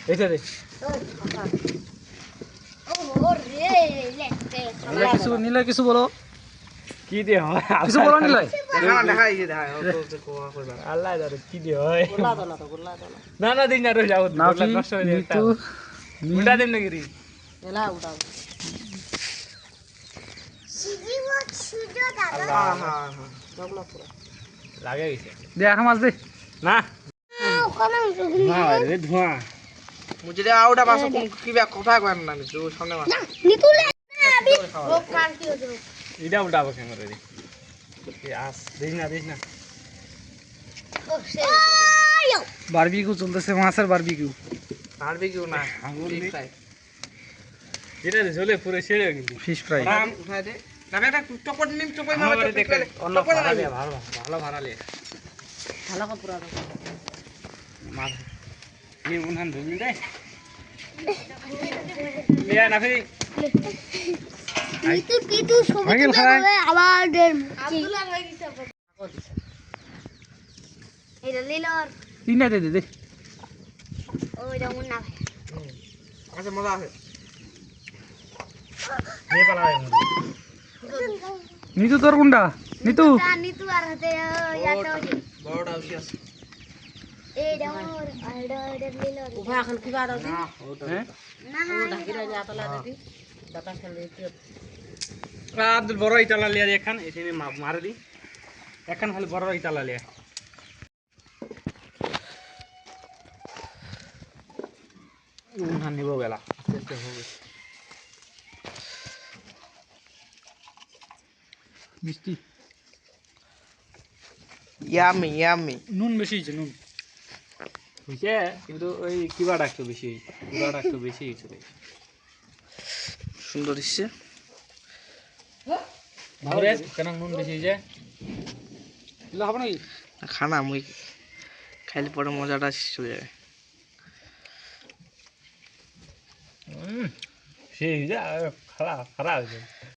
এটা দে নীলা কিছু বলো কি দিয়ে হয় কিছু বলো নীলা দেখা এই যে দেখা আল্লাহ জানে কি দিয়ে হয় না না দিন না রয়ে যাও নষ্ট হয়ে যায় উল্টা দিন নাকি রে এলা উঠা লাগে গেছে দে আখা মাছ দে না রে ধোঁয়া মুঝে আউটা মাছ কি কথা কয় না তো সামনে মাছ এটা উল্টাবো কেন রে আস দিস না বারবিকিউ চলতেছে মাছের বারবিকিউ না এটা ঝোলে পুরো ছেড়ে কিন্তু ফিশ ফ্রাই উঠাই দে না একটা টপট নিম চপাই ভালো দেখে অন্য ভাড়া লিয়া ভালো ভাড়া লিয়া ভালো করে পুরা মাছ এই উনান ধুই দে লিয়া না ফিরি পিতু ছবি তুলে আমাদের আব্দুল্লাহ হয়ে গেছে এটা লিলর তিনটা দে দে ওইটা মুন্না ভাই আচ্ছা মজা আছে নে পালা নিতু তোর কোনটা নিতু নিতু আর হাতে ইয়াটা বড়টা বেশি আছে এইটা মোর আইডা লিলর উভা এখন কি বাদ আছে হ্যাঁ না ও ঢাকি রাজা আতলা দিতি দাতা খেলে আব্দুল বড় ইটালা লিয়া এখান এখানে মার দি এখন খালি বড় ইটালা লিয়া উনান নিব বেলা আস্তে হবে মিষ্টি ইয়ামি নুন বেশি হয়েছে নুন হয়েছে কিন্তু ওই কিবাটা একটু বেশি হয়েছে কিবাটা একটু বেশি হয়েছে সুন্দর দিচ্ছে ভালো কেন নুন বেশি হয়েছে হবে নাকি খানা মুই খাইলে পরে মজাটা চলে যাবে সেই খারাপ খারাপ হয়েছে